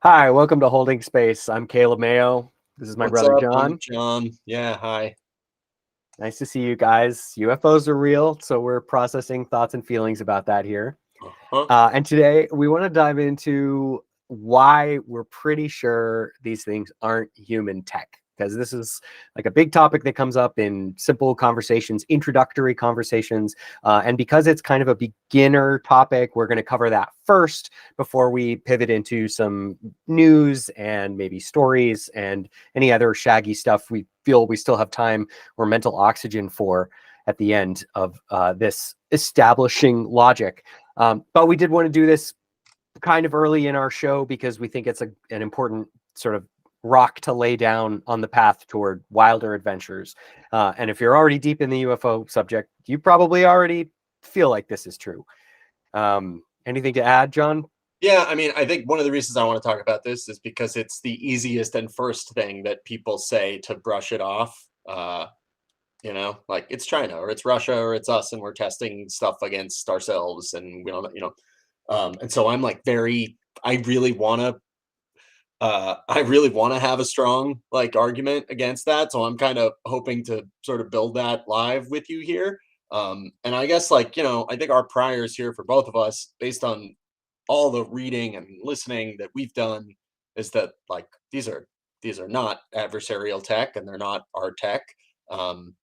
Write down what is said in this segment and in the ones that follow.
Hi, welcome to Holding Space. I'm Caleb Mayo. This is my What's brother up? I'm John. John. Yeah, hi. Nice to see you guys. UFOs are real, so we're processing thoughts and feelings about that here. Uh-huh. And today we want to dive into why we're pretty sure these things aren't human tech, because this is like a big topic that comes up in simple conversations, introductory conversations. And because it's kind of a beginner topic, we're going to cover that first before we pivot into some news and maybe stories and any other shaggy stuff we feel we still have time or mental oxygen for at the end of this establishing logic. But we did want to do this kind of early in our show because we think it's an important sort of rock to lay down on the path toward wilder adventures. And if you're already deep in the UFO subject, you probably already feel like this is true. Anything to add, John? Yeah, I mean, I think one of the reasons I want to talk about this is because it's the easiest and first thing that people say to brush it off. Like it's China or it's Russia or it's us and we're testing stuff against ourselves and we don't. And so I'm like I really want to have a strong like argument against that. So I'm kind of hoping to sort of build that live with you here. And I guess I think our priors here for both of us, based on all the reading and listening that we've done, is that like these are not adversarial tech and they're not our tech. Um,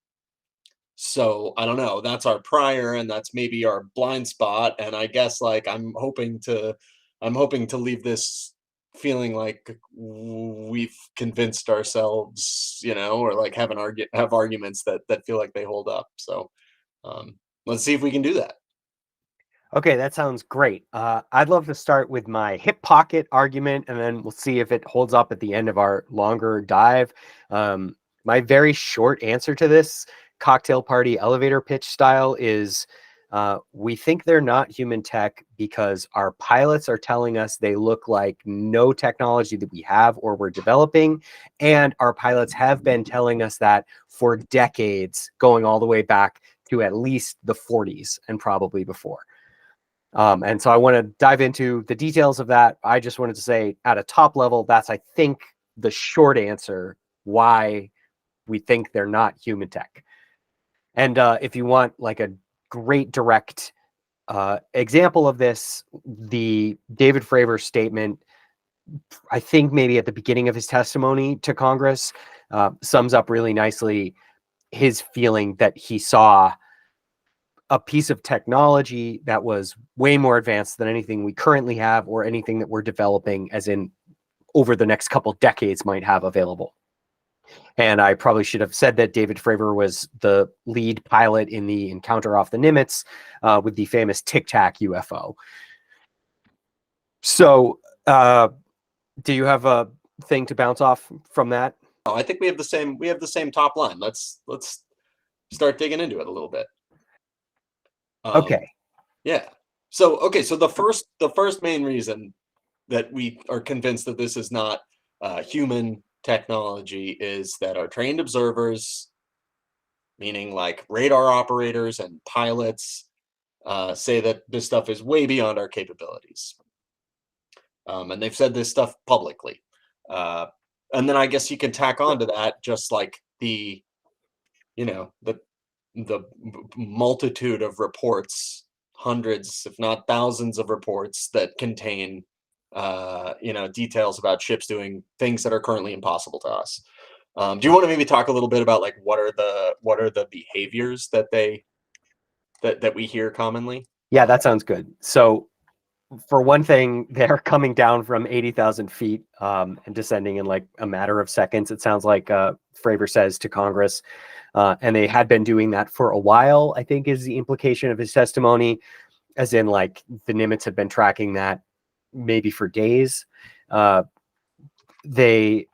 so I don't know. That's our prior, and that's maybe our blind spot. And I guess like I'm hoping to leave this feeling like we've convinced ourselves, or like have arguments that feel like they hold up. So um, let's see if we can do that. Okay, that sounds great. I'd love to start with my hip pocket argument, and then we'll see if it holds up at the end of our longer dive. My very short answer to this cocktail party elevator pitch style is we think they're not human tech because our pilots are telling us they look like no technology that we have or we're developing. And our pilots have been telling us that for decades, going all the way back to at least the 40s and probably before. And so I want to dive into the details of that. I just wanted to say at a top level, that's, I think, the short answer why we think they're not human tech. And if you want like a great direct example of this, the David Fravor statement, I think maybe at the beginning of his testimony to Congress, sums up really nicely his feeling that he saw a piece of technology that was way more advanced than anything we currently have or anything that we're developing, as in over the next couple decades might have available. And I probably should have said that David Fravor was the lead pilot in the encounter off the Nimitz with the famous Tic Tac UFO. So, do you have a thing to bounce off from that? Oh, I think we have the same top line. Let's start digging into it a little bit. Um, Okay. yeah. So okay, so the first main reason that we are convinced that this is not human technology is that our trained observers, meaning like radar operators and pilots, say that this stuff is way beyond our capabilities. And they've said this stuff publicly. Uh, and then I guess you can tack on to that just like you know, the the multitude of reports, hundreds, if not thousands of reports that contain details about ships doing things that are currently impossible to us. Do you want to maybe talk a little bit about like what are the behaviors that we hear commonly? Yeah, that sounds good. So, for one thing, they're coming down from 80,000 feet and descending in like a matter of seconds. It sounds like Fravor says to Congress. And they had been doing that for a while, I think is the implication of his testimony, as in like the Nimitz had been tracking that maybe for days. Uh, they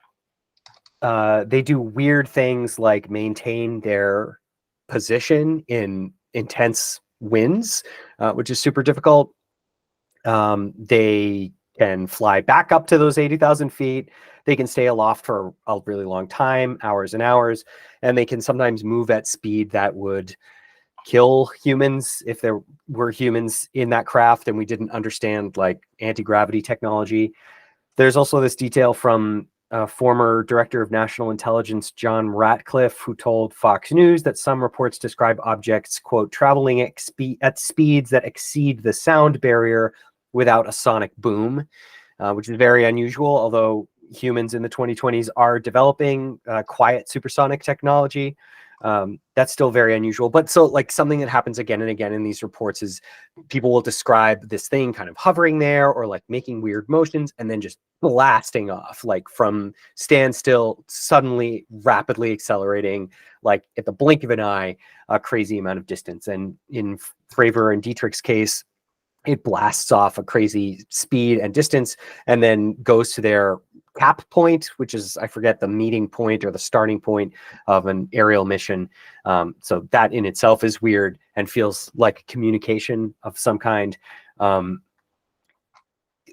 they do weird things like maintain their position in intense winds, which is super difficult. They can fly back up to those 80,000 feet. They can stay aloft for a really long time, hours and hours, and they can sometimes move at speed that would kill humans if there were humans in that craft and we didn't understand like anti-gravity technology. There's also this detail from former Director of National Intelligence John Ratcliffe, who told Fox News that some reports describe objects, quote, traveling at speeds that exceed the sound barrier without a sonic boom, which is very unusual, although humans in the 2020s are developing quiet supersonic technology. That's still very unusual. But so like something that happens again and again in these reports is people will describe this thing kind of hovering there or like making weird motions and then just blasting off, like from standstill, suddenly rapidly accelerating, like at the blink of an eye, a crazy amount of distance. And in Fravor and Dietrich's case, it blasts off a crazy speed and distance and then goes to their cap point, which is, I forget the meeting point or the starting point of an aerial mission. So that in itself is weird and feels like communication of some kind.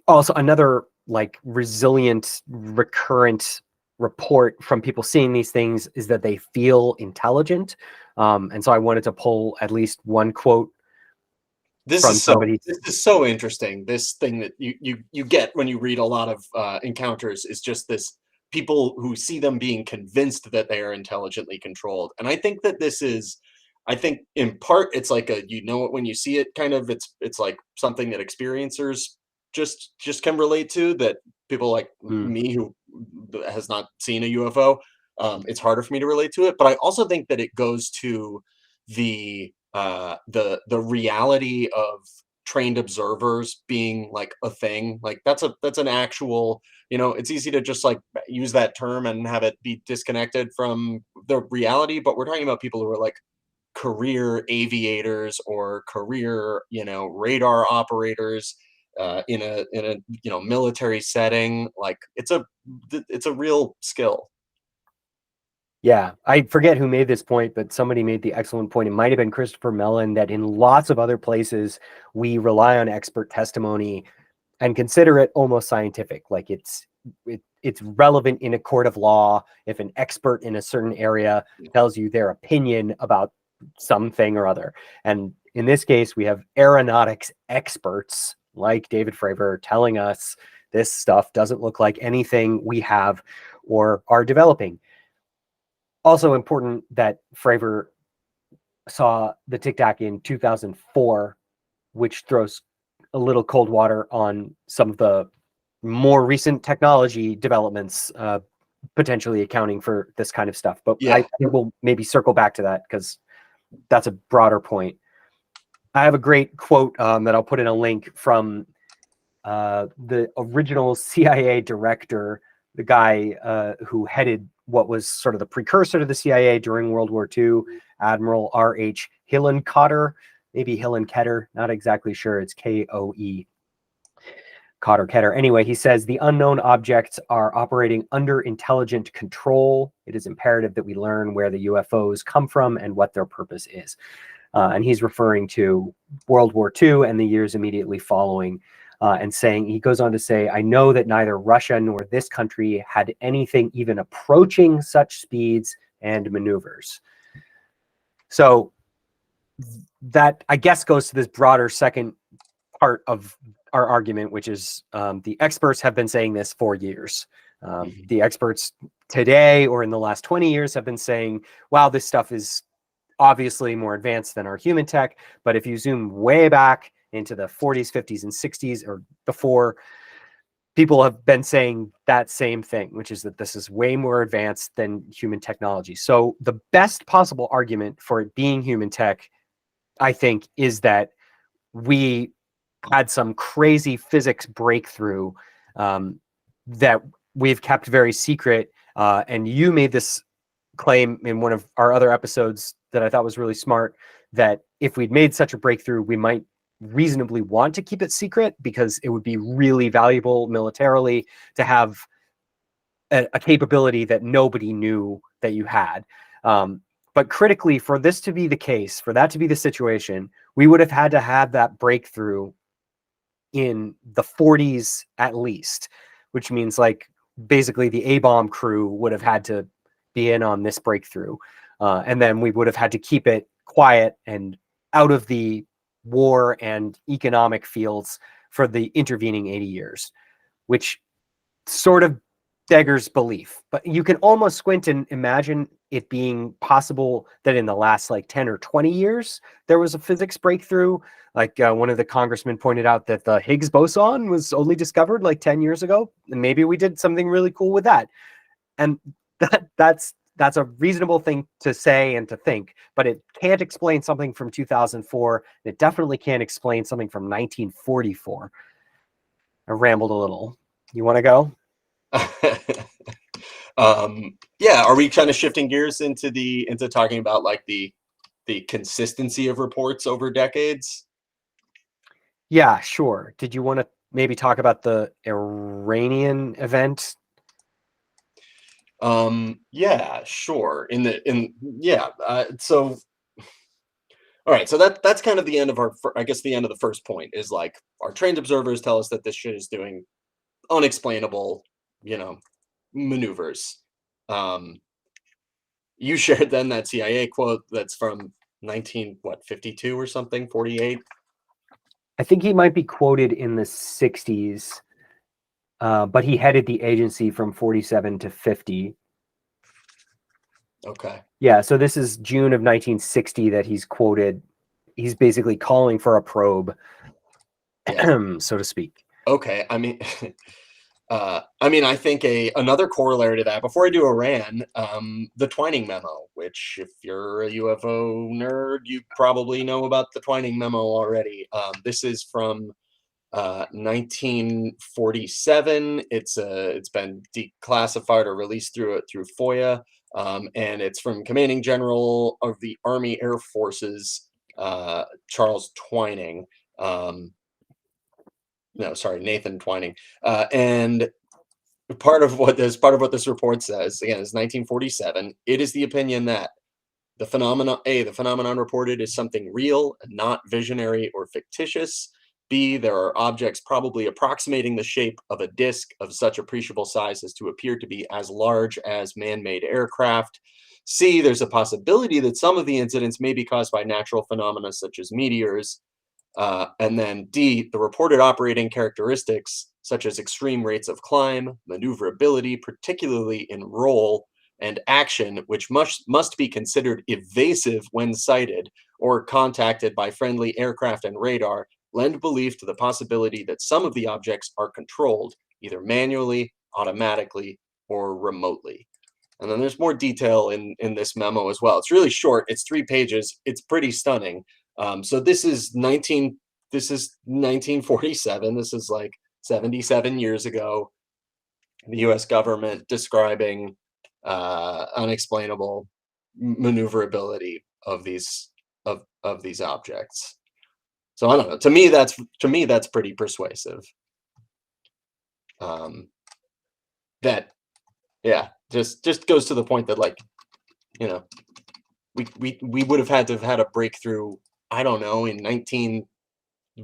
Also, another like resilient, recurrent report from people seeing these things is that they feel intelligent. And so I wanted to pull at least one quote from somebody. This is so interesting. This thing that you get when you read a lot of encounters is just this people who see them being convinced that they are intelligently controlled. And I think that this is, I think in part it's like a you know it when you see it kind of it's like something that experiencers just can relate to, that people like Mm, me who has not seen a UFO, it's harder for me to relate to it. But I also think that it goes to the reality of trained observers being like a thing. Like that's an actual, you know, it's easy to just like use that term and have it be disconnected from the reality, but we're talking about people who are like career aviators or career, you know, radar operators in a you know military setting. Like it's a real skill. yeah, I forget who made this point, but somebody made the excellent point. It might have been Christopher Mellon that in lots of other places we rely on expert testimony and consider it almost scientific. Like it's relevant in a court of law if an expert in a certain area tells you their opinion about something or other. And in this case, we have aeronautics experts like David Fravor telling us this stuff doesn't look like anything we have or are developing. Also important that Fravor saw the Tic Tac in 2004, which throws a little cold water on some of the more recent technology developments, potentially accounting for this kind of stuff. But I Yeah. think we'll maybe circle back to that because that's a broader point. I have a great quote that I'll put in a link from the original CIA director, the guy who headed what was sort of the precursor to the CIA during World War II, Admiral R.H. Hillenkotter, maybe Hillenketter, not exactly sure. It's K-O-E. Cotter Ketter. Anyway, he says the unknown objects are operating under intelligent control. It is imperative that we learn where the UFOs come from and what their purpose is. And he's referring to World War II and the years immediately following, and saying, he goes on to say, I know that neither Russia nor this country had anything even approaching such speeds and maneuvers. So that, I guess, goes to this broader second part of our argument, which is the experts have been saying this for years. The experts today or in the last 20 years have been saying, wow, this stuff is obviously more advanced than our human tech. But if you zoom way back into the 40s, 50s, and 60s or before, people have been saying that same thing, which is that this is way more advanced than human technology. So the best possible argument for it being human tech, I think, is that we had some crazy physics breakthrough that we've kept very secret. And you made this claim in one of our other episodes that I thought was really smart, that if we'd made such a breakthrough, we might reasonably want to keep it secret because it would be really valuable militarily to have a capability that nobody knew that you had. But critically, for this to be the case, for that to be the situation, we would have had to have that breakthrough in the 40s at least, which means like basically the A-bomb crew would have had to be in on this breakthrough. And then we would have had to keep it quiet and out of the war and economic fields for the intervening 80 years, which sort of beggars belief. But you can almost squint and imagine it being possible that in the last like 10 or 20 years, there was a physics breakthrough. Like one of the congressmen pointed out that the Higgs boson was only discovered like 10 years ago. And maybe we did something really cool with that. And that's a reasonable thing to say and to think, but it can't explain something from 2004. And it definitely can't explain something from 1944. I rambled a little. You want to go? Yeah, are we kind of shifting gears into talking about like the consistency of reports over decades? Yeah, sure. Did you want to maybe talk about the Iranian event? Yeah, sure. So all right, so that's kind of the end of I guess the end of the first point is like our trained observers tell us that this shit is doing unexplainable, you know, maneuvers. You shared then that CIA quote that's from 52 or something, 48. I think he might be quoted in the 60s, but he headed the agency from 47 to 50. Okay. Yeah, so this is June of 1960 that he's quoted. He's basically calling for a probe, Yeah. so to speak. Okay. I think another corollary to that, before I do Iran, the Twining memo, which if you're a UFO nerd, you probably know about the Twining memo already. This is from 1947. It's been declassified or released through FOIA, and it's from Commanding General of the Army Air Forces, Charles Twining. No, sorry, Nathan Twining. And part of what this report says, again, is 1947. It is the opinion that the phenomenon reported is something real and not visionary or fictitious. B, there are objects probably approximating the shape of a disk of such appreciable size as to appear to be as large as man-made aircraft. C, there's a possibility that some of the incidents may be caused by natural phenomena such as meteors. And then D, the reported operating characteristics, such as extreme rates of climb, maneuverability, particularly in roll, and action, which must be considered evasive when sighted or contacted by friendly aircraft and radar, lend belief to the possibility that some of the objects are controlled, either manually, automatically, or remotely. And then there's more detail in this memo as well. It's really short. It's 3 pages. It's pretty stunning. So this is 1947. This is like 77 years ago. The U.S. government describing unexplainable maneuverability of these objects. So I don't know. To me, that's pretty persuasive. That just goes to the point that, like, you know, we would have had to have had a breakthrough, I don't know,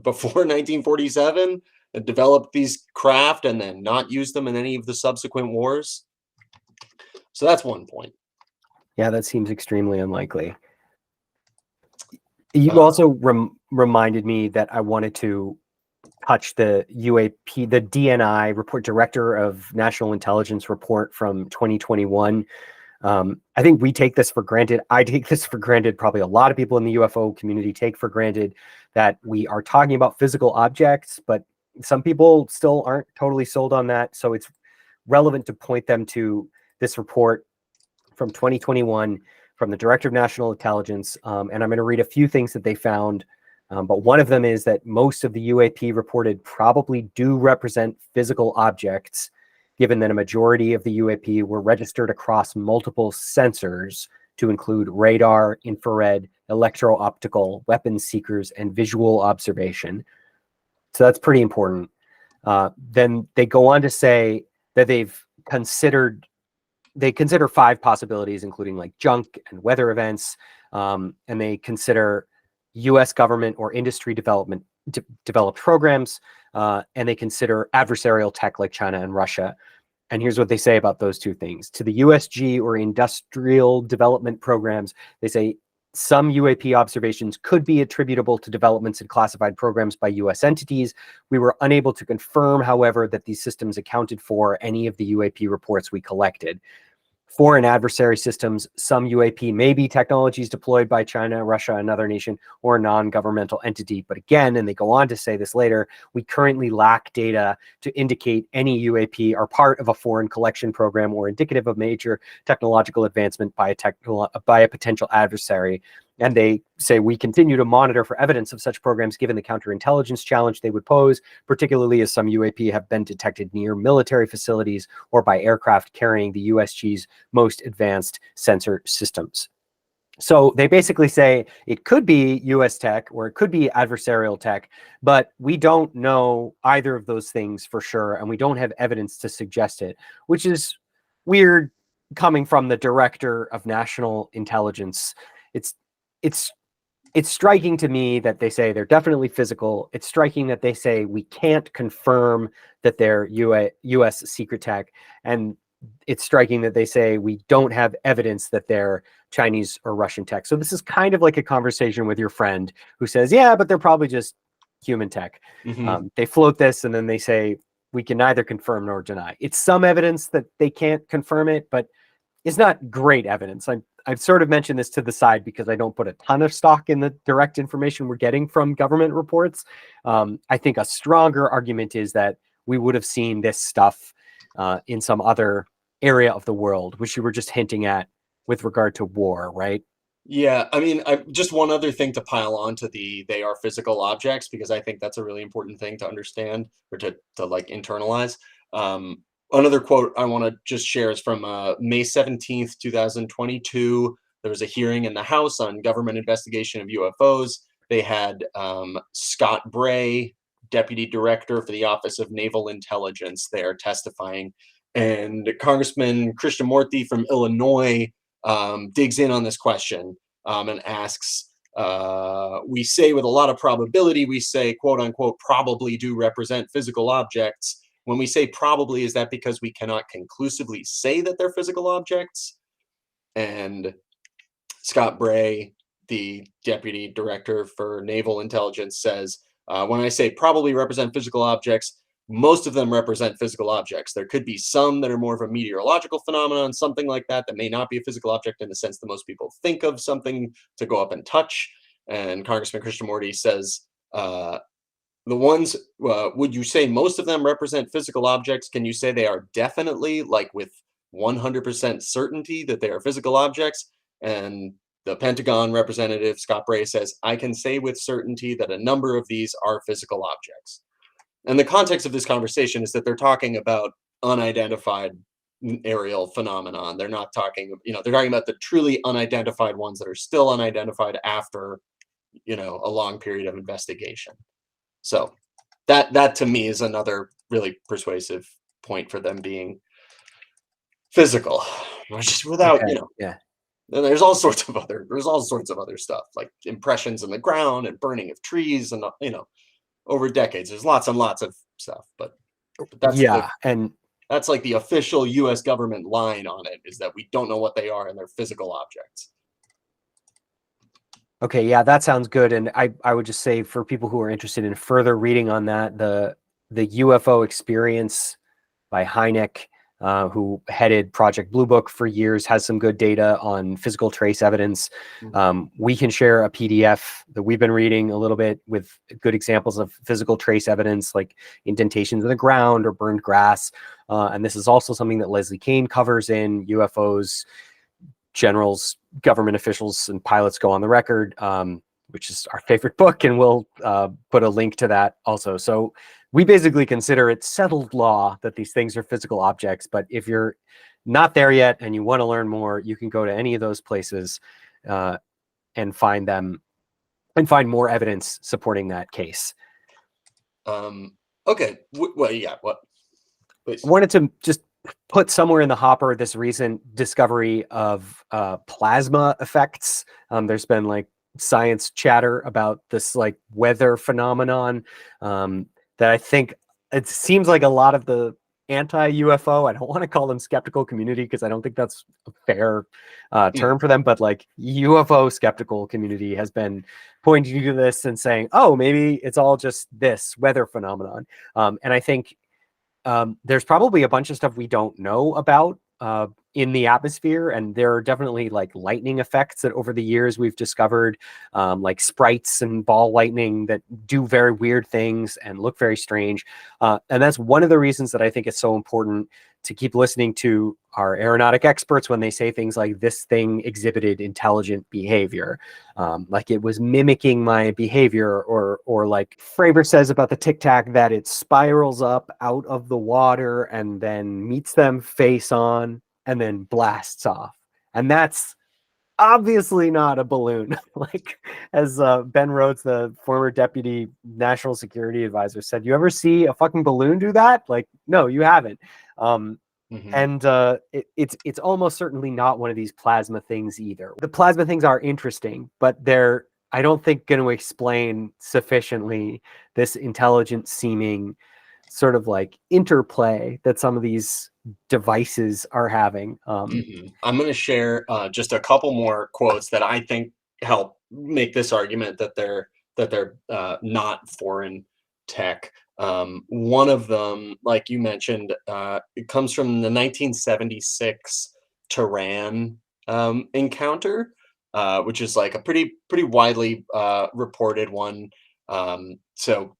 before 1947, and develop these craft and then not use them in any of the subsequent wars. So that's one point. Yeah, that seems extremely unlikely. You also reminded me that I wanted to touch the UAP, the DNI report, Director of National Intelligence report from 2021. I think we take this for granted. I take this for granted. Probably a lot of people in the UFO community take for granted that we are talking about physical objects, but some people still aren't totally sold on that. So it's relevant to point them to this report from 2021 from the Director of National Intelligence. And I'm going to read a few things that they found. But one of them is that most of the UAP reported probably do represent physical objects, given that a majority of the UAP were registered across multiple sensors to include radar, infrared, electro-optical, weapons seekers, and visual observation. So that's pretty important. Then they go on to say that they consider 5 possibilities, including like junk and weather events, and they consider U.S. government or industry developed programs, and they consider adversarial tech like China and Russia. And here's what they say about those 2 things. To the USG or industrial development programs, they say some UAP observations could be attributable to developments in classified programs by US entities. We were unable to confirm, however, that these systems accounted for any of the UAP reports we collected. Foreign adversary systems, some UAP may be technologies deployed by China, Russia, another nation, or a non-governmental entity. But again, and they go on to say this later, we currently lack data to indicate any UAP are part of a foreign collection program or indicative of major technological advancement by a potential adversary. And they say we continue to monitor for evidence of such programs given the counterintelligence challenge they would pose, particularly as some UAP have been detected near military facilities or by aircraft carrying the USG's most advanced sensor systems. So they basically say it could be US tech or it could be adversarial tech, but we don't know either of those things for sure, and we don't have evidence to suggest it, which is weird coming from the director of national intelligence. It's it's striking to me that they say they're definitely physical. It's striking that they say we can't confirm that they're US secret tech. And it's striking that they say we don't have evidence that they're Chinese or Russian tech. So this is kind of like a conversation with your friend who says, yeah, but they're probably just human tech. They float this and then they say, we can neither confirm nor deny. It's some evidence that they can't confirm it, but it's not great evidence. I've sort of mentioned this to the side because I don't put a ton of stock in the direct information we're getting from government reports. I think a stronger argument is that we would have seen this stuff in some other area of the world, which you were just hinting at with regard to war, right? Yeah, I mean, just one other thing to pile on to they are physical objects, because I think that's a really important thing to understand or to like internalize. Another quote I want to just share is from May 17th, 2022. There was a hearing in the House on government investigation of UFOs. They had Scott Bray, Deputy Director for the Office of Naval Intelligence, there testifying. And Congressman Krishnamurthy from Illinois digs in on this question and asks, we say with a lot of probability, we say, quote unquote, probably do represent physical objects. When we say probably, is that because we cannot conclusively say that they're physical objects? And Scott Bray, the Deputy Director for Naval Intelligence, says, when I say probably represent physical objects, most of them represent physical objects. There could be some that are more of a meteorological phenomenon, something like that, that may not be a physical object in the sense that most people think of something to go up and touch. And Congressman Krishnamurthy says, the ones, would you say most of them represent physical objects? Can you say they are definitely, like with 100% certainty, that they are physical objects? And the Pentagon representative, Scott Bray, says, I can say with certainty that a number of these are physical objects. And the context of this conversation is that they're talking about unidentified aerial phenomenon. They're not talking, they're talking about the truly unidentified ones that are still unidentified after, a long period of investigation. So that to me is another really persuasive point for them being physical, just without, Yeah. And there's all sorts of other stuff like impressions in the ground and burning of trees and over decades. There's lots and lots of stuff, but that's and that's like the official U.S. government line on it, is that we don't know what they are and they're physical objects. okay, yeah, that sounds good. And I would just say for people who are interested in further reading on that, the UFO Experience by Hynek, who headed Project Blue Book for years, has some good data on physical trace evidence. We can share a PDF that we've been reading a little bit with good examples of physical trace evidence, like indentations in the ground or burned grass. And this is also something that Leslie Kean covers in UFOs. Generals, government officials, and pilots go on the record, which is our favorite book, and we'll put a link to that also. So we basically consider it settled law that these things are physical objects. But if you're not there yet and you want to learn more, you can go to any of those places and find them and find more evidence supporting that case. Okay. Well, yeah. What? Please. I wanted to just put somewhere in the hopper this recent discovery of plasma effects. There's been like science chatter about this like weather phenomenon that I think it seems like a lot of the anti-UFO. I don't want to call them skeptical community because I don't think that's a fair term for them, but like UFO skeptical community has been pointing to this and saying, oh, maybe it's all just this weather phenomenon. And I think there's probably a bunch of stuff we don't know about in the atmosphere, and there are definitely like lightning effects that over the years we've discovered, like sprites and ball lightning that do very weird things and look very strange. And that's one of the reasons that I think it's so important to keep listening to our aeronautic experts when they say things like this thing exhibited intelligent behavior, like it was mimicking my behavior, or like Fravor says about the Tic Tac that it spirals up out of the water and then meets them face on and then blasts off. And that's obviously not a balloon. Like, as Ben Rhodes, the former deputy national security advisor, said, you ever see a fucking balloon do that? Like, no, you haven't. And it's almost certainly not one of these plasma things either. The plasma things are interesting, but they're, I don't think, going to explain sufficiently this intelligent seeming sort of like interplay that some of these devices are having. I'm going to share just a couple more quotes that I think help make this argument that they're not foreign tech. One of them, like you mentioned, it comes from the 1976 Tehran encounter, which is like a pretty widely reported one. So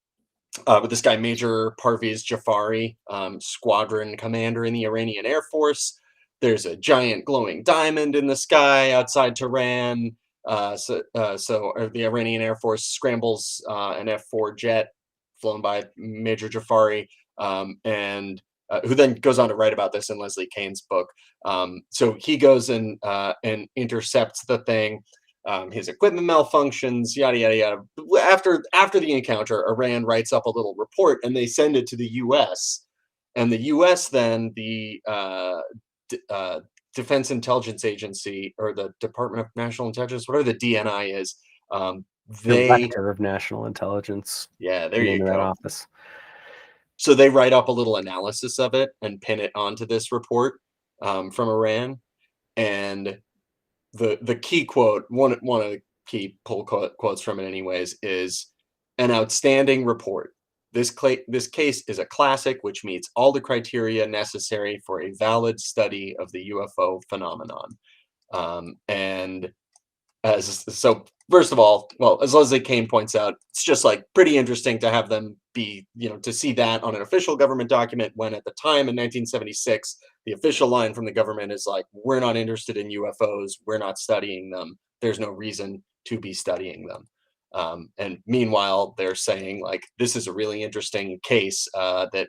with this guy, Major Parviz Jafari, squadron commander in the Iranian Air Force. There's a giant glowing diamond in the sky outside Tehran. So the Iranian Air Force scrambles an F-4 jet flown by Major Jafari, and who then goes on to write about this in Leslie Kane's book. So he goes and intercepts the thing. His equipment malfunctions, yada yada yada. After the encounter, Iran writes up a little report and they send it to the U.S. And the U.S. then Defense Intelligence Agency, or the Department of National Intelligence, whatever the DNI is, they Director of National Intelligence. Yeah, there The name you of that go. office. So they write up a little analysis of it and pin it onto this report from Iran. And the key quote, one of the key pull quotes from it anyways, is an outstanding report. This case is a classic which meets all the criteria necessary for a valid study of the UFO phenomenon. And so first of all, well, as Leslie Kane points out, it's just like pretty interesting to have them be, to see that on an official government document, when at the time in 1976, the official line from the government is like, we're not interested in UFOs. We're not studying them. There's no reason to be studying them. And meanwhile, they're saying like, this is a really interesting case that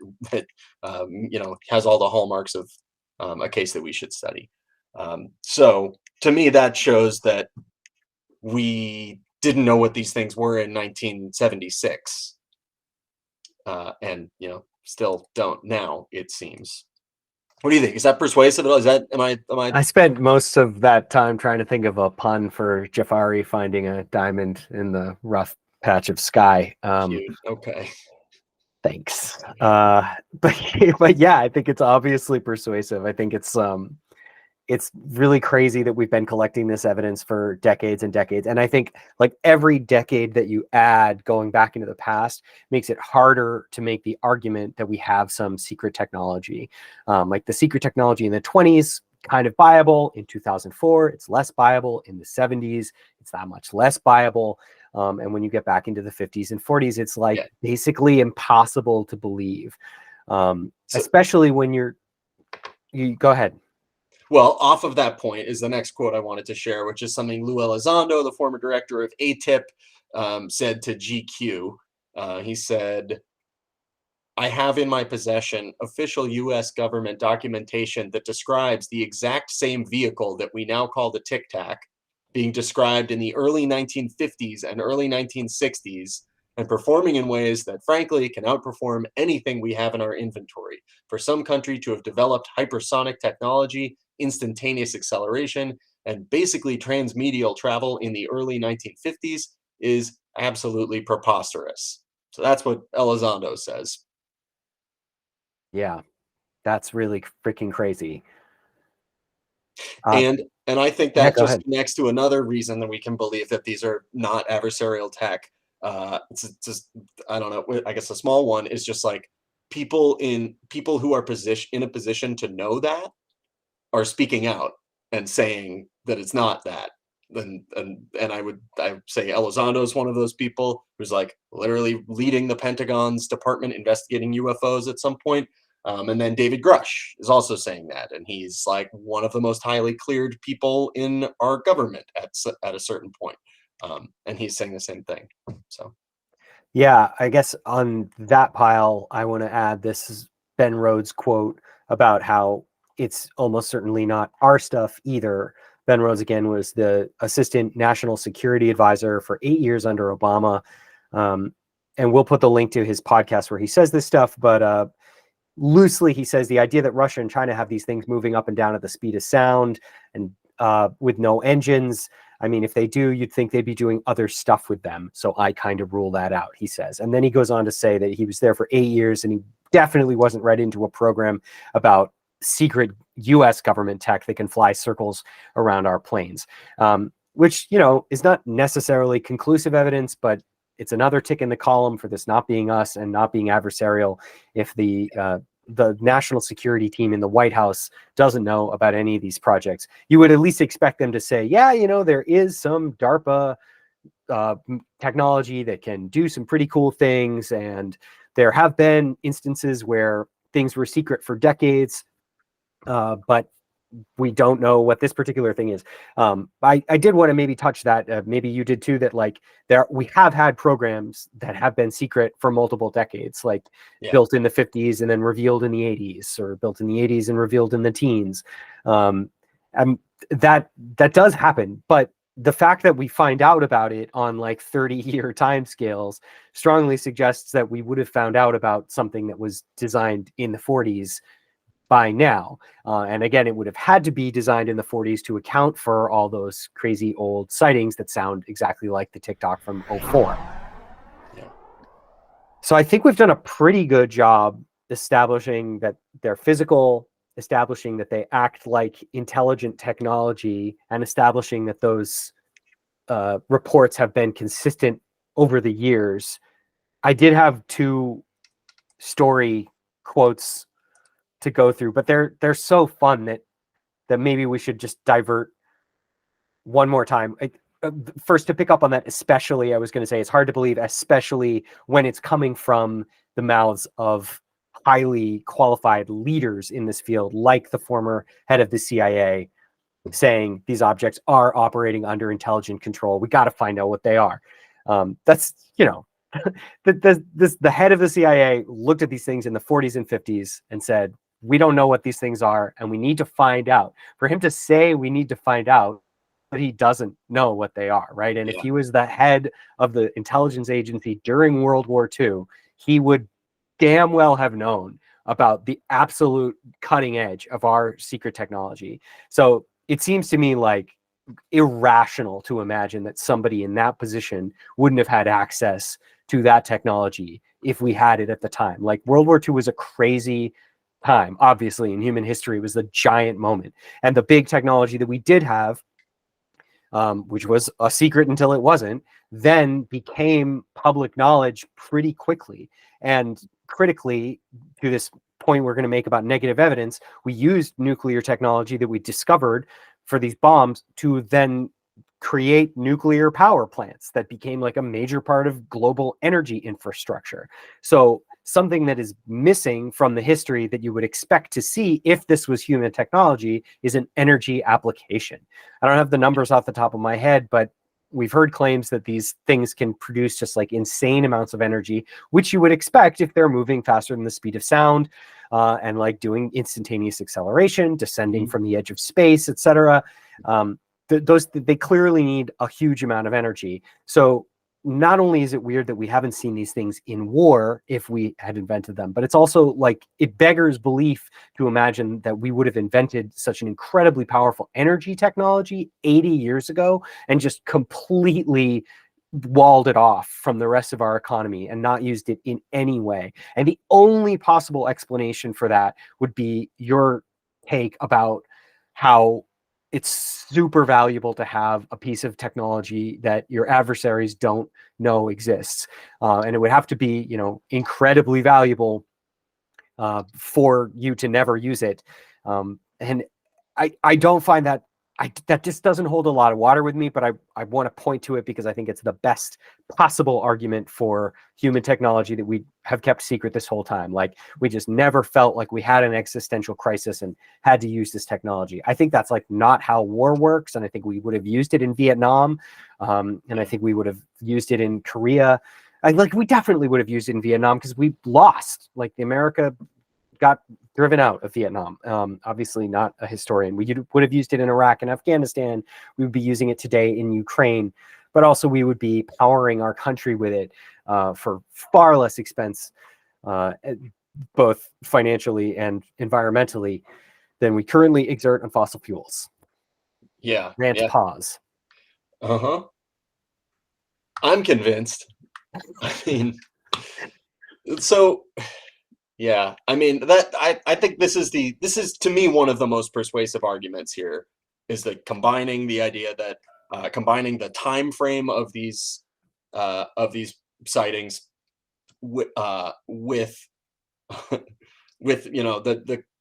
has all the hallmarks of a case that we should study. So to me, that shows that we didn't know what these things were in 1976, and still don't now, it seems. What do you think? Is that persuasive at all? Is that am I spent most of that time trying to think of a pun for Jafari finding a diamond in the rough patch of sky. cute? Okay. Thanks. But yeah, I think it's obviously persuasive. I think it's really crazy that we've been collecting this evidence for decades and decades. And I think like every decade that you add going back into the past makes it harder to make the argument that we have some secret technology. Like the secret technology in the 20s, kind of viable. In 2004, it's less viable. In the 70s, it's that much less viable. And when you get back into the 50s and 40s, it's like basically impossible to believe, especially when you go ahead. Well, off of that point is the next quote I wanted to share, which is something Lou Elizondo, the former director of ATIP, said to GQ. He said, I have in my possession official U.S. government documentation that describes the exact same vehicle that we now call the Tic Tac being described in the early 1950s and early 1960s, and performing in ways that frankly can outperform anything we have in our inventory. For some country to have developed hypersonic technology, instantaneous acceleration, and basically transmedial travel in the early 1950s is absolutely preposterous. So that's what Elizondo says. Yeah. That's really freaking crazy. And I think Yeah, that go just ahead. connects to another reason that we can believe that these are not adversarial tech. It's just, I don't know. I guess a small one is just like people who are in a position to know that are speaking out and saying that it's not that. And I would say Elizondo is one of those people who's like literally leading the Pentagon's department investigating UFOs at some point. And then David Grush is also saying that, and he's like one of the most highly cleared people in our government at a certain point. And he's saying the same thing. So Yeah, I guess on that pile, I want to add this is Ben Rhodes' quote about how it's almost certainly not our stuff either. Ben Rhodes, again, was the assistant national security advisor for 8 years under Obama. And we'll put the link to his podcast where he says this stuff, but loosely, he says the idea that Russia and China have these things moving up and down at the speed of sound and with no engines. I mean, if they do, you'd think they'd be doing other stuff with them. So I kind of rule that out, he says. And then he goes on to say that he was there for 8 years and he definitely wasn't read into a program about secret US government tech that can fly circles around our planes, which, you know, is not necessarily conclusive evidence, but it's another tick in the column for this not being us and not being adversarial. If the national security team in the White House doesn't know about any of these projects, you would at least expect them to say, yeah, you know, there is some DARPA technology that can do some pretty cool things. And there have been instances where things were secret for decades, but we don't know what this particular thing is. I did want to maybe touch that. Maybe you did too, that like we have had programs that have been secret for multiple decades, like built in the 50s and then revealed in the 80s, or built in the 80s and revealed in the teens. And that does happen. But the fact that we find out about it on like 30-year timescales strongly suggests that we would have found out about something that was designed in the 40s by now. And again, it would have had to be designed in the 40s to account for all those crazy old sightings that sound exactly like the TikTok from 04. yeah. So I think we've done a pretty good job establishing that they're physical, establishing that they act like intelligent technology, and establishing that those reports have been consistent over the years. I did have two story quotes to go through, but they're so fun that maybe we should just divert one more time. First, to pick up on that, especially, I was going to say it's hard to believe, especially when it's coming from the mouths of highly qualified leaders in this field, like the former head of the CIA, saying these objects are operating under intelligent control. We got to find out what they are. That's, you know, the head of the CIA looked at these things in the 40s and 50s and said, we don't know what these things are, and we need to find out. For him to say we need to find out, but he doesn't know what they are, right? And if he was the head of the intelligence agency during World War II, he would damn well have known about the absolute cutting edge of our secret technology. So it seems to me like irrational to imagine that somebody in that position wouldn't have had access to that technology if we had it at the time. Like, World War II was a crazy time, obviously, in human history. It was the giant moment. And the big technology that we did have, which was a secret until it wasn't, then became public knowledge pretty quickly. And critically, to this point we're going to make about negative evidence, we used nuclear technology that we discovered for these bombs to then create nuclear power plants that became like a major part of global energy infrastructure. So something that is missing from the history that you would expect to see if this was human technology is an energy application. I don't have the numbers off the top of my head, but we've heard claims that these things can produce just like insane amounts of energy, which you would expect if they're moving faster than the speed of sound, and like doing instantaneous acceleration, descending from the edge of space, etc. They clearly need a huge amount of energy. So not only is it weird that we haven't seen these things in war if we had invented them, but it's also like it beggars belief to imagine that we would have invented such an incredibly powerful energy technology 80 years ago and just completely walled it off from the rest of our economy and not used it in any way. And the only possible explanation for that would be your take about how it's super valuable to have a piece of technology that your adversaries don't know exists. And it would have to be, incredibly valuable for you to never use it. And I don't find that that just doesn't hold a lot of water with me, but I want to point to it because I think it's the best possible argument for human technology that we have kept secret this whole time. Like, we just never felt like we had an existential crisis and had to use this technology. I think that's like not how war works. And I think we would have used it in Vietnam. And I think we would have used it in Korea. We definitely would have used it in Vietnam because we lost. Like, the America got driven out of Vietnam. Obviously not a historian. We would have used it in Iraq and Afghanistan. We would be using it today in Ukraine, but also we would be powering our country with it for far less expense, both financially and environmentally, than we currently exert on fossil fuels. Yeah. Rant pause. Uh-huh. I'm convinced. I mean, so yeah, I mean that I think this is to me one of the most persuasive arguments here, is that combining the idea that combining the time frame of these sightings with with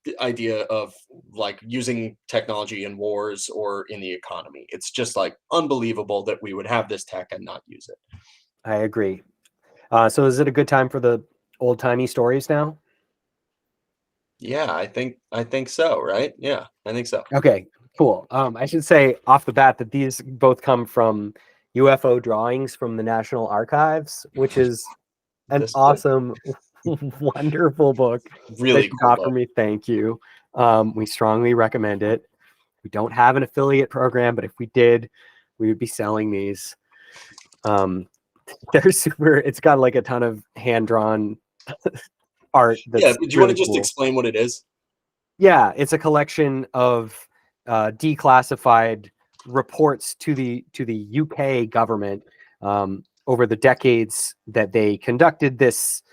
the idea of like using technology in wars or in the economy. It's just like unbelievable that we would have this tech and not use it. I agree. So is it a good time for the old-timey stories now? Yeah, I think so, right? Yeah, I think so. Okay, cool. I should say off the bat that these both come from UFO drawings from the National Archives, which is an This book, awesome, wonderful book that really you cool got for book. me. Thank you. We strongly recommend it. We don't have an affiliate program, but if we did, we would be selling these. They're super. It's got like a ton of hand-drawn art Yeah, that's do you want really to just cool. explain what it is? Yeah, it's a collection of declassified reports to the UK government over the decades that they conducted this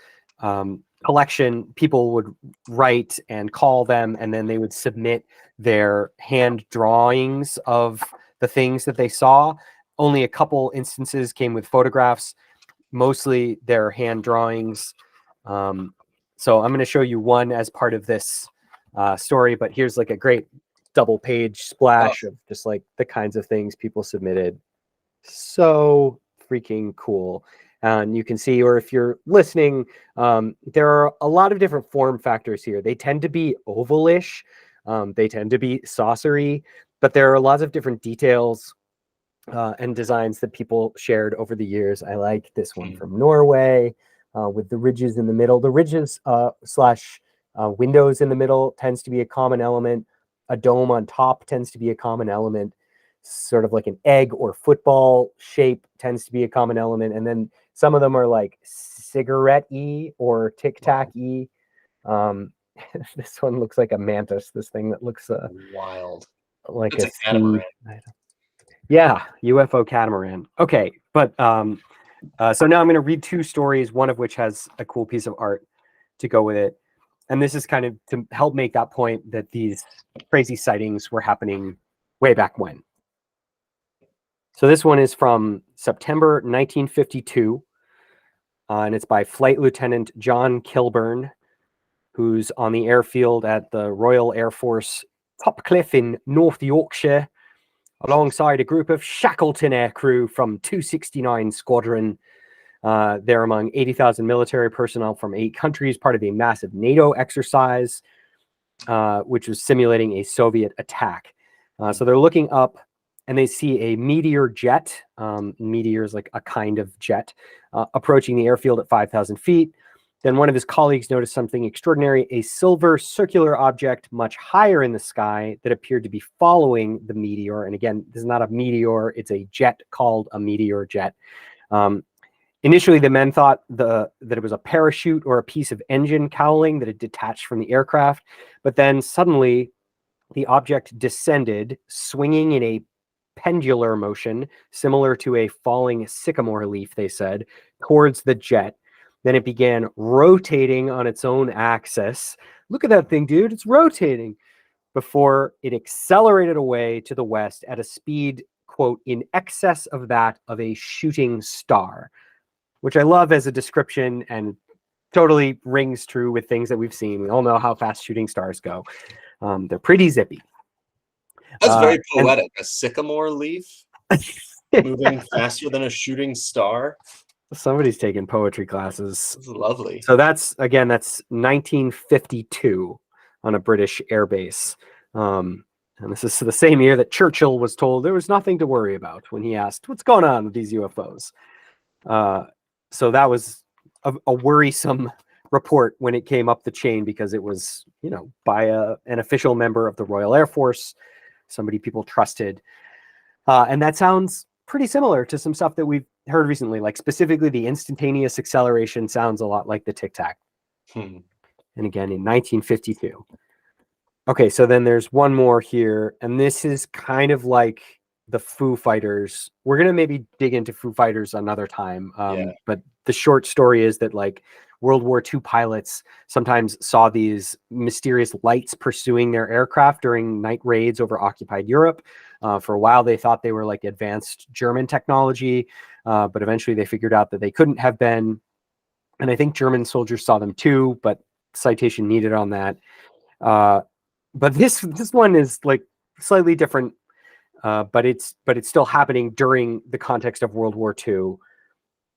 collection. People would write and call them, and then they would submit their hand drawings of the things that they saw. Only a couple instances came with photographs, mostly their hand drawings. So I'm going to show you one as part of this story, but here's like a great double page splash of just like the kinds of things people submitted. So freaking cool. And you can see, or if you're listening, there are a lot of different form factors here. They tend to be ovalish, they tend to be saucery, but there are lots of different details and designs that people shared over the years. I like this one from Norway with the ridges in the middle. The ridges slash windows in the middle tends to be a common element. A dome on top tends to be a common element. Sort of like an egg or football shape tends to be a common element. And then some of them are like cigarette-y or tic-tac-y. This one looks like a mantis. This thing that looks Wild. like It's a a catamaran. yeah, UFO catamaran. Okay, but so now I'm going to read two stories, one of which has a cool piece of art to go with it. And this is kind of to help make that point that these crazy sightings were happening way back when. So this one is from September 1952, and it's by Flight Lieutenant John Kilburn, who's on the airfield at the Royal Air Force Topcliffe in North Yorkshire, alongside a group of Shackleton aircrew from 269 Squadron. They're among 80,000 military personnel from 8 countries, part of a massive NATO exercise, which was simulating a Soviet attack. So they're looking up, and they see a meteor jet. Meteor is like a kind of jet approaching the airfield at 5,000 feet. Then one of his colleagues noticed something extraordinary, a silver circular object much higher in the sky that appeared to be following the meteor. And again, this is not a meteor, it's a jet called a meteor jet. Initially, the men thought that it was a parachute or a piece of engine cowling that had detached from the aircraft. But then suddenly, the object descended, swinging in a pendular motion, similar to a falling sycamore leaf, they said, towards the jet. Then it began rotating on its own axis. Look at that thing, dude. It's rotating. Before it accelerated away to the west at a speed, quote, in excess of that of a shooting star, which I love as a description and totally rings true with things that we've seen. We all know how fast shooting stars go. They're pretty zippy. That's very And poetic. A sycamore leaf moving faster than a shooting star. somebody's taking poetry classes. This is lovely. So that's 1952 on a British airbase. And this is the same year that Churchill was told there was nothing to worry about when he asked, what's going on with these UFOs? So that was a worrisome report when it came up the chain, because it was, by an official member of the Royal Air Force, somebody people trusted. And that sounds pretty similar to some stuff that we've heard recently, like specifically the instantaneous acceleration sounds a lot like the Tic Tac. And again, in 1952. Okay, so then there's one more here, and this is kind of like the Foo Fighters. We're going to maybe dig into Foo Fighters another time. But the short story is that like World War II pilots sometimes saw these mysterious lights pursuing their aircraft during night raids over occupied Europe. For a while, they thought they were like advanced German technology, but eventually they figured out that they couldn't have been. And I think German soldiers saw them too, but citation needed on that. But this one is like slightly different, but it's still happening during the context of World War II.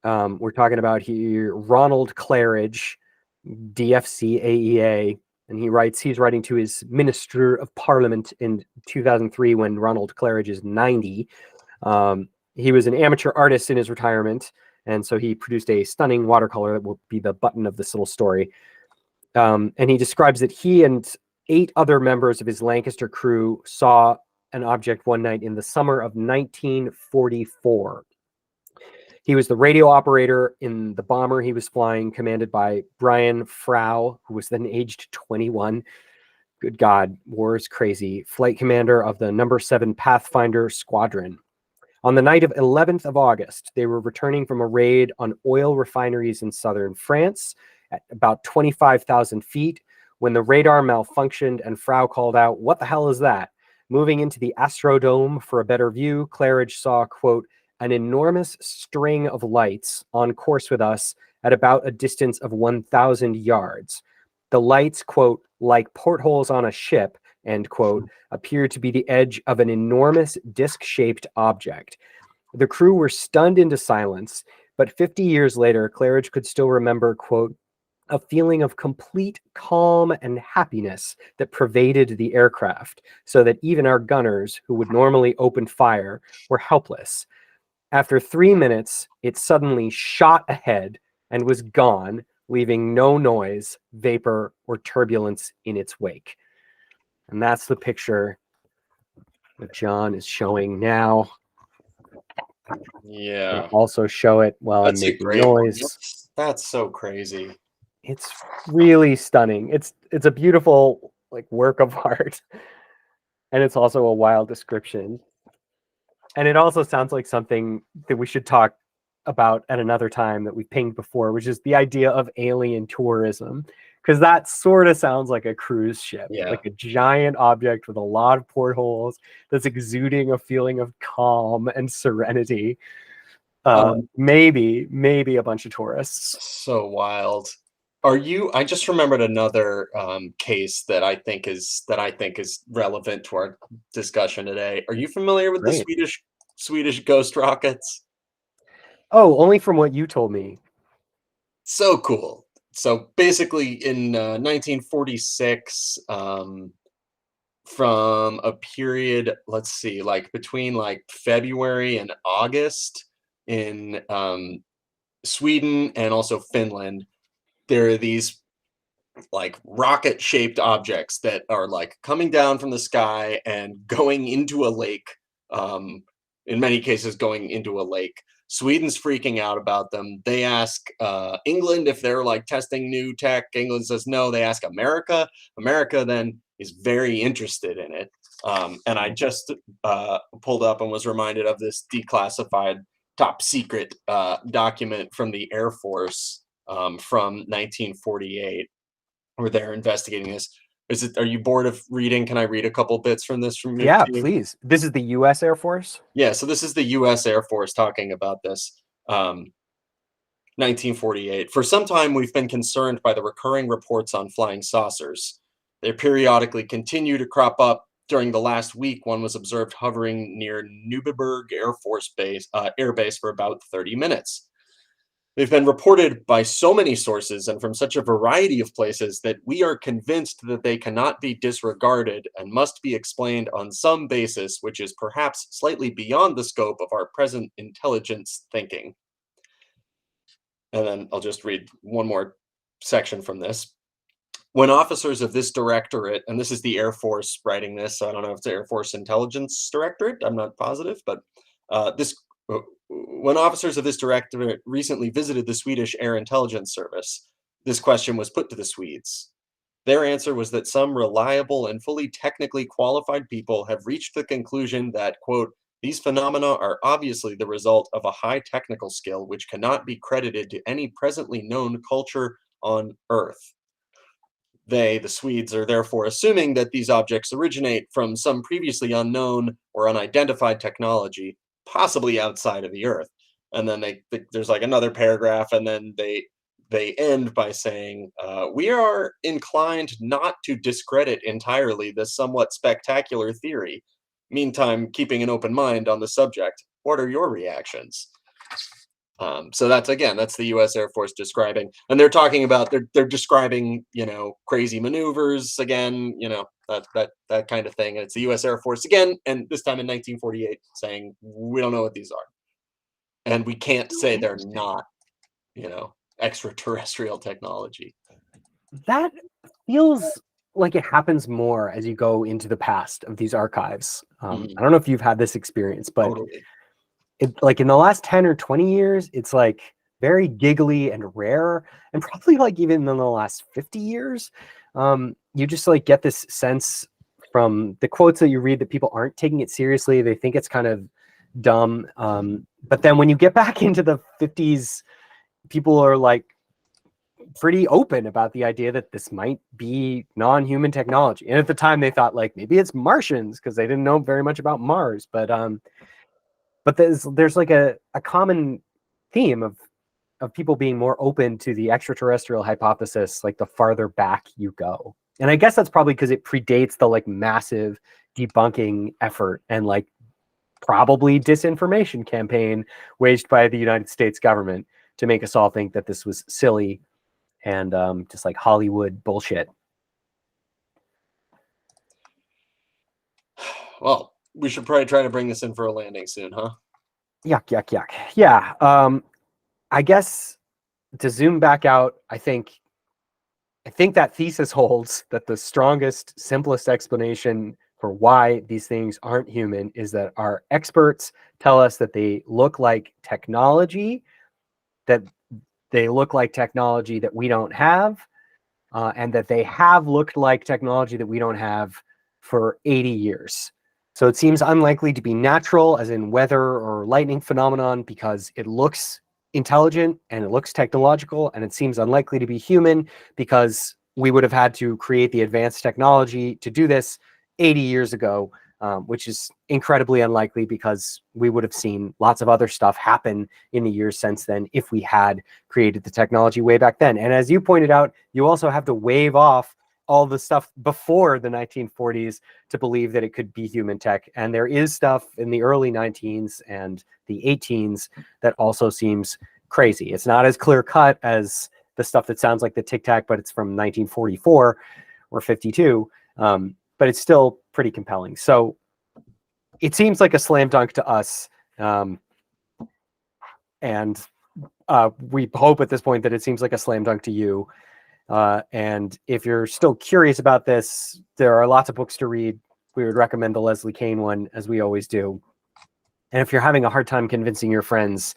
We're talking about here Ronald Claridge, DFC AEA, and he's writing to his Minister of Parliament in 2003 when Ronald Claridge is 90. He was an amateur artist in his retirement, and so he produced a stunning watercolor that will be the button of this little story. And he describes that he and 8 other members of his Lancaster crew saw an object one night in the summer of 1944. He was the radio operator in the bomber he was flying, commanded by Brian Frow, who was then aged 21. Good God, war is crazy. Flight commander of the number 7 Pathfinder Squadron. On the night of 11th of August, they were returning from a raid on oil refineries in southern France at about 25,000 feet when the radar malfunctioned and Frow called out, "What the hell is that?" Moving into the Astrodome for a better view, Claridge saw, quote, an enormous string of lights on course with us at about a distance of 1,000 yards. The lights, quote, like portholes on a ship, end quote, appeared to be the edge of an enormous disc-shaped object. The crew were stunned into silence, but 50 years later, Claridge could still remember, quote, a feeling of complete calm and happiness that pervaded the aircraft, so that even our gunners, who would normally open fire, were helpless. After 3 minutes, it suddenly shot ahead and was gone, leaving no noise, vapor, or turbulence in its wake. And that's the picture that John is showing now. Yeah. I'll also show it while That's I'm a making great one. noise. That's so crazy. It's really stunning. It's a beautiful like work of art. And it's also a wild description. And it also sounds like something that we should talk about at another time that we've pinged before, which is the idea of alien tourism. Because that sort of sounds like a cruise ship, like a giant object with a lot of portholes that's exuding a feeling of calm and serenity. Maybe a bunch of tourists. So wild. I just remembered another case that I think is relevant to our discussion today. Are you familiar with Great. the Swedish ghost rockets? Oh, only from what you told me. So cool. So basically in 1946, from a period, let's see, like between like February and August in Sweden and also Finland, there are these like rocket shaped objects that are like coming down from the sky and going into a lake, in many cases going into a lake. Sweden's freaking out about them. They ask England if they're like testing new tech. England says no. They ask America. America then is very interested in it. And I just pulled up and was reminded of this declassified top secret document from the Air Force from 1948, where they're investigating this. Are you bored of reading? Can I read a couple bits from this from you? Yeah, please. This is the U.S. Air Force? Yeah, so this is the U.S. Air Force talking about this. 1948. For some time, we've been concerned by the recurring reports on flying saucers. They periodically continue to crop up. During the last week, one was observed hovering near Neubiberg Air Force Base, Air Base for about 30 minutes. They've been reported by so many sources and from such a variety of places that we are convinced that they cannot be disregarded and must be explained on some basis which is perhaps slightly beyond the scope of our present intelligence thinking. And then I'll just read one more section from this. When officers of this directorate, and this is the Air Force writing this, so I don't know if it's the Air Force Intelligence Directorate, I'm not positive, but when officers of this directorate recently visited the Swedish Air Intelligence Service, this question was put to the Swedes. Their answer was that some reliable and fully technically qualified people have reached the conclusion that, quote, these phenomena are obviously the result of a high technical skill which cannot be credited to any presently known culture on Earth. They, the Swedes, are therefore assuming that these objects originate from some previously unknown or unidentified technology, possibly outside of the Earth. And then there's like another paragraph, and then they end by saying, we are inclined not to discredit entirely this somewhat spectacular theory. Meantime, keeping an open mind on the subject. What are your reactions? So that's the U.S. Air Force describing, and they're talking about they're describing crazy maneuvers again, that kind of thing. And it's the U.S. Air Force again, and this time in 1948, saying we don't know what these are, and we can't say they're not, extraterrestrial technology. That feels like it happens more as you go into the past of these archives. I don't know if you've had this experience, but Totally. Like in the last 10 or 20 years, it's like very giggly and rare. And probably like even in the last 50 years, you just like get this sense from the quotes that you read that people aren't taking it seriously. They think it's kind of dumb. But then when you get back into the 50s, people are like pretty open about the idea that this might be non-human technology. And at the time they thought like maybe it's Martians because they didn't know very much about Mars. But there's like a common theme of people being more open to the extraterrestrial hypothesis like the farther back you go. And I guess that's probably because it predates the like massive debunking effort and like probably disinformation campaign waged by the United States government to make us all think that this was silly and just like Hollywood bullshit. Well, we should probably try to bring this in for a landing soon, huh? Yuck. Yeah. I guess to zoom back out, I think that thesis holds that the strongest, simplest explanation for why these things aren't human is that our experts tell us that they look like technology, that we don't have, and that they have looked like technology that we don't have for 80 years. So it seems unlikely to be natural, as in weather or lightning phenomenon, because it looks intelligent and it looks technological, and it seems unlikely to be human because we would have had to create the advanced technology to do this 80 years ago, which is incredibly unlikely because we would have seen lots of other stuff happen in the years since then if we had created the technology way back then. And as you pointed out, you also have to wave off all the stuff before the 1940s to believe that it could be human tech. And there is stuff in the early 19s and the 18s that also seems crazy. It's not as clear cut as the stuff that sounds like the Tic Tac, but it's from 1944 or 52. But it's still pretty compelling. So it seems like a slam dunk to us. And we hope at this point that it seems like a slam dunk to you. And if you're still curious about this, there are lots of books to read. We would recommend the Leslie Kean one, as we always do. And if you're having a hard time convincing your friends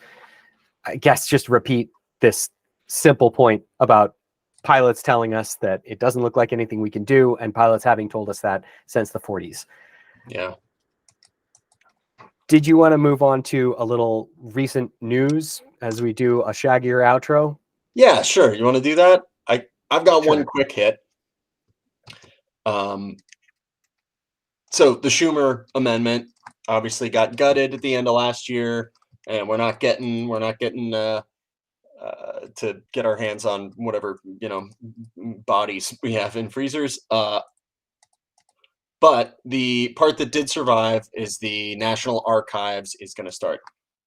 I guess just repeat this simple point about pilots telling us that it doesn't look like anything we can do, and pilots having told us that since the 40s. Yeah. Did you want to move on to a little recent news as we do a shaggier outro? Yeah, sure. You want to do that? I've got Sure. one quick hit. So the Schumer amendment obviously got gutted at the end of last year, and we're not getting to get our hands on whatever bodies we have in freezers. But the part that did survive is the National Archives is going to start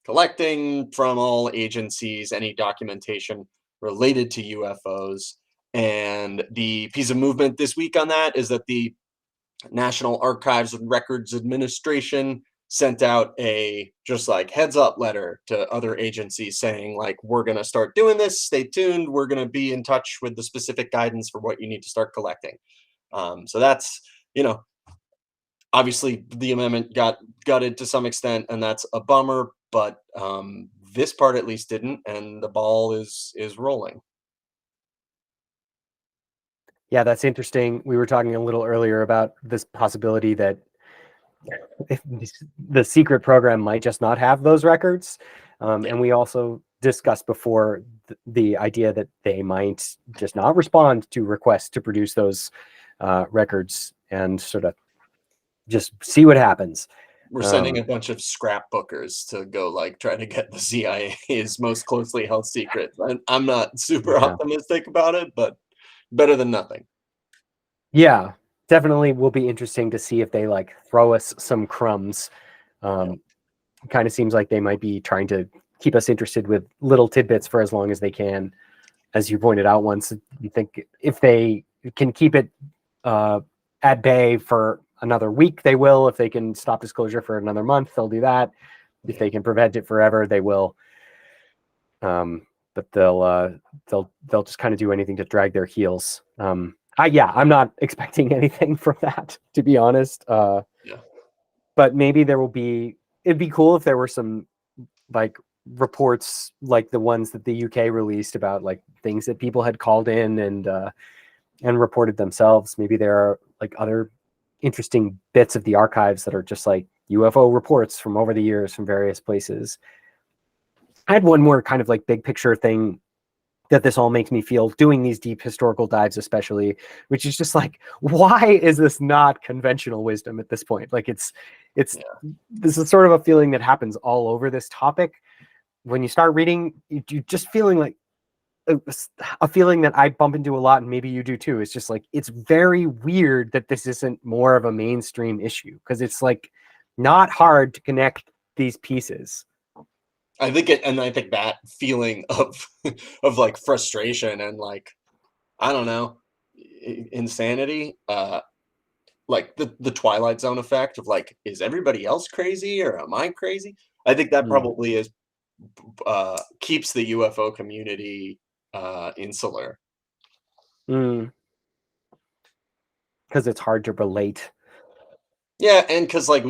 collecting from all agencies any documentation related to UFOs. And the piece of movement this week on that is that the National Archives and Records Administration sent out a just like heads up letter to other agencies saying like, we're going to start doing this, stay tuned, we're going to be in touch with the specific guidance for what you need to start collecting. So that's, obviously the amendment got gutted to some extent, and that's a bummer, but this part at least didn't, and the ball is rolling. Yeah, that's interesting. We were talking a little earlier about this possibility that if the secret program might just not have those records. And we also discussed before the idea that they might just not respond to requests to produce those records and sort of just see what happens. We're sending a bunch of scrapbookers to go like try to get the CIA's most closely held secret. I'm not super optimistic about it, but better than nothing. Yeah, definitely will be interesting to see if they like throw us some crumbs. Kind of seems like they might be trying to keep us interested with little tidbits for as long as they can. As you pointed out once, you think if they can keep it at bay for another week, they will. If they can stop disclosure for another month, they'll do that. If they can prevent it forever, they will. But they'll just kind of do anything to drag their heels. I'm not expecting anything from that, to be honest. But maybe it'd be cool if there were some like reports like the ones that the UK released about like things that people had called in and reported themselves. Maybe there are like other interesting bits of the archives that are just like UFO reports from over the years from various places. I had one more kind of like big picture thing that this all makes me feel doing these deep historical dives, especially, which is just like, why is this not conventional wisdom at this point? Like this is sort of a feeling that happens all over this topic. When you start reading, you just feeling like a feeling that I bump into a lot, and maybe you do too. It's just like, it's very weird that this isn't more of a mainstream issue, because it's like not hard to connect these pieces. I think that feeling of like frustration and like, I don't know, insanity, like the Twilight Zone effect of like, is everybody else crazy or am I crazy? I think that probably is keeps the UFO community insular. Because it's hard to relate. Yeah, and because like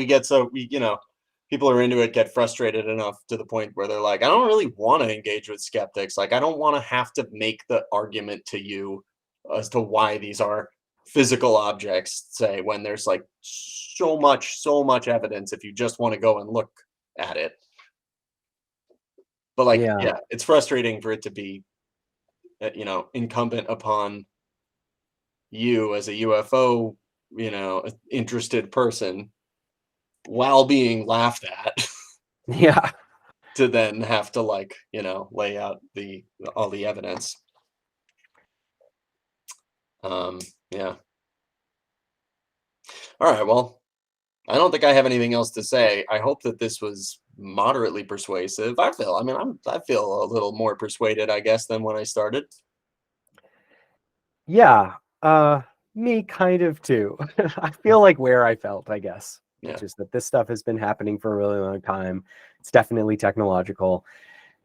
people are into it, get frustrated enough to the point where they're like, I don't really want to engage with skeptics. Like, I don't want to have to make the argument to you as to why these are physical objects, say, when there's like so much evidence if you just want to go and look at it. But like, yeah, it's frustrating for it to be, incumbent upon you as a UFO, interested person, while being laughed at. Yeah. To then have to like, lay out all the evidence. Yeah. All right, well, I don't think I have anything else to say. I hope that this was moderately persuasive. I feel a little more persuaded, I guess, than when I started. Yeah, me kind of too. I feel like where I felt, I guess, which is that this stuff has been happening for a really long time. It's definitely technological,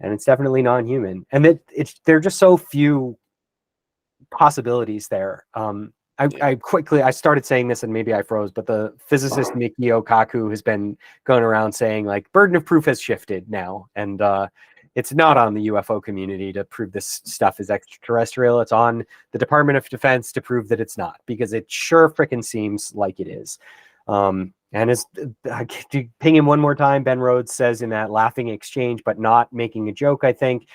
and it's definitely non-human. And there are just so few possibilities there. I started saying this and maybe I froze, but the physicist Mikio Kaku has been going around saying like burden of proof has shifted now, and It's not on the UFO community to prove this stuff is extraterrestrial. It's on the Department of Defense to prove that it's not, because it sure frickin' seems like it is. And as to ping him one more time, Ben Rhodes says in that laughing exchange, but not making a joke, I think,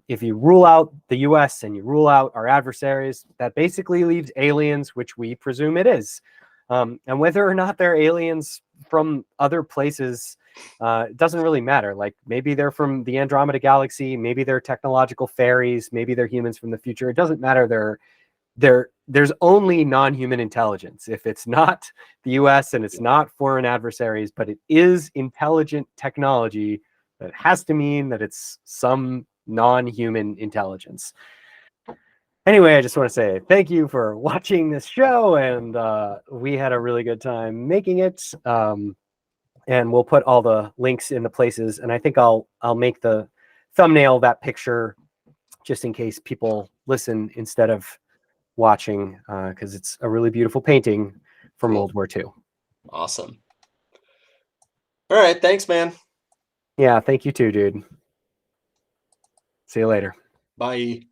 if you rule out the US and you rule out our adversaries, that basically leaves aliens, which we presume it is. And whether or not they're aliens from other places, it doesn't really matter. Like, maybe they're from the Andromeda Galaxy, maybe they're technological fairies, maybe they're humans from the future. It doesn't matter. There's only non-human intelligence. If it's not the US and it's not foreign adversaries, but it is intelligent technology, that has to mean that it's some non-human intelligence. Anyway, I just want to say thank you for watching this show, and we had a really good time making it. And we'll put all the links in the places, and I think I'll make the thumbnail that picture just in case people listen instead of watching, because it's a really beautiful painting from World War II. Awesome. All right, thanks, man. Yeah, thank you too, dude. See you later. Bye.